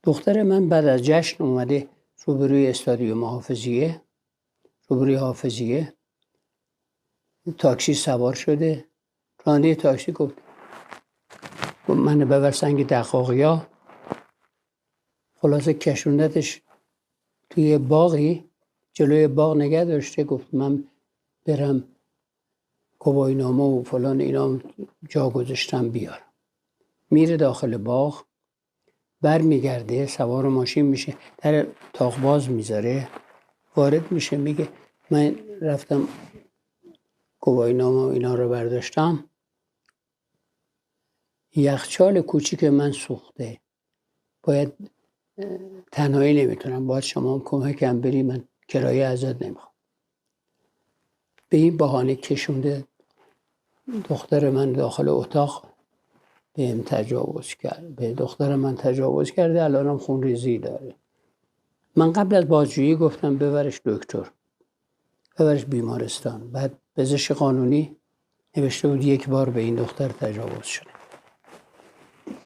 دختر من بعد از جشن اومده روبروی استادیوم حافظیه تاکسی سوار شده. راننده تاکسی گفت من ببر سنگ دقاقیا. خلاصه کشوندتش توی باغی، جلوی باغ نگه داشته. گفت من برم گواهینامه و فلان اینا جا گذاشتم بیار. میره داخل باغ، بر میگرده، سوار ماشین میشه، در تاق باز میذاره، وارد میشه، میگه من رفتم گواهینامه و اینا رو برداشتم، یخچال کوچیک من سوخته، باید تنهایی نمیتونم، باید شما هم کمکم بری، من کرایه ازت نمیخوام. به این بهانه کشونده دختر من داخل اتاق بهم تجاوز کرد. به دختر من تجاوز کرده، الانم خونریزی داره. من قبل از بازجویی گفتم ببرش دکتر، ببرش بیمارستان. بعد پزشک قانونی نوشته بود 1 بار به این دختر تجاوز شده.